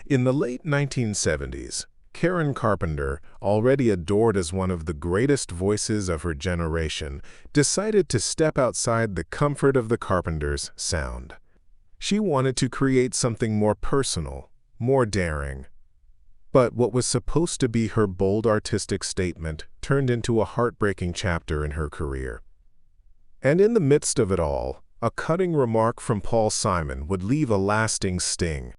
In the late 1970s, Karen Carpenter, already adored as one of the greatest voices of her generation, decided to step outside the comfort of the Carpenters' sound. She wanted to create something more personal, more daring. But what was supposed to be her bold artistic statement turned into a heartbreaking chapter in her career. And in the midst of it all, a cutting remark from Paul Simon would leave a lasting sting.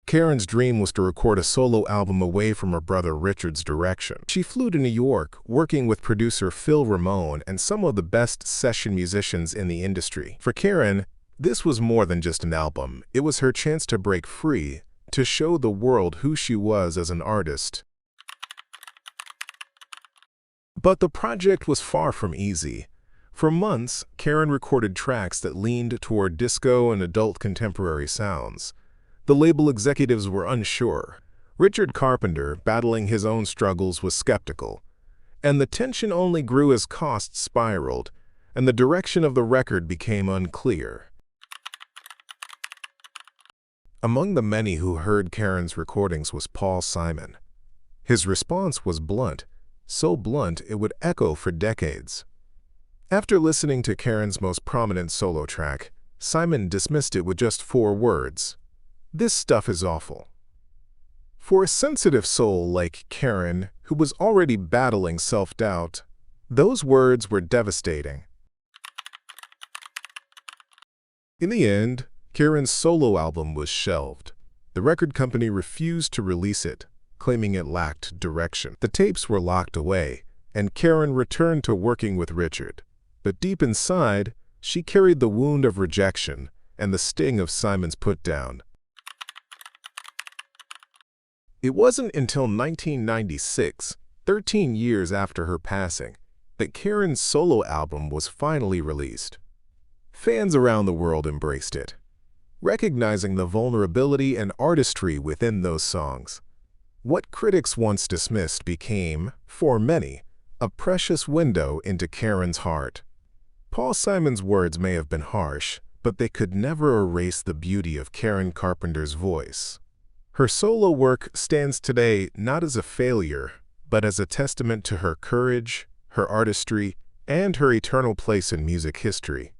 Karen's dream was to record a solo album away from her brother Richard's direction. She flew to New York, working with producer Phil Ramone and some of the best session musicians in the industry. For Karen, this was more than just an album. It was her chance to break free, to show the world who she was as an artist. But the project was far from easy. For months, Karen recorded tracks that leaned toward disco and adult contemporary sounds. The label executives were unsure. Richard Carpenter, battling his own struggles, was skeptical. And the tension only grew as costs spiraled, and the direction of the record became unclear. Among the many who heard Karen's recordings was Paul Simon. His response was blunt, so blunt it would echo for decades. After listening to Karen's most prominent solo track, Simon dismissed it with just 4 words. "This stuff is awful." For a sensitive soul like Karen, who was already battling self-doubt, those words were devastating. In the end, Karen's solo album was shelved. The record company refused to release it, claiming it lacked direction. The tapes were locked away, and Karen returned to working with Richard. But deep inside, she carried the wound of rejection and the sting of Simon's putdown. It wasn't until 1996, 13 years after her passing, that Karen's solo album was finally released. Fans around the world embraced it, recognizing the vulnerability and artistry within those songs. What critics once dismissed became, for many, a precious window into Karen's heart. Paul Simon's words may have been harsh, but they could never erase the beauty of Karen Carpenter's voice. Her solo work stands today not as a failure, but as a testament to her courage, her artistry, and her eternal place in music history.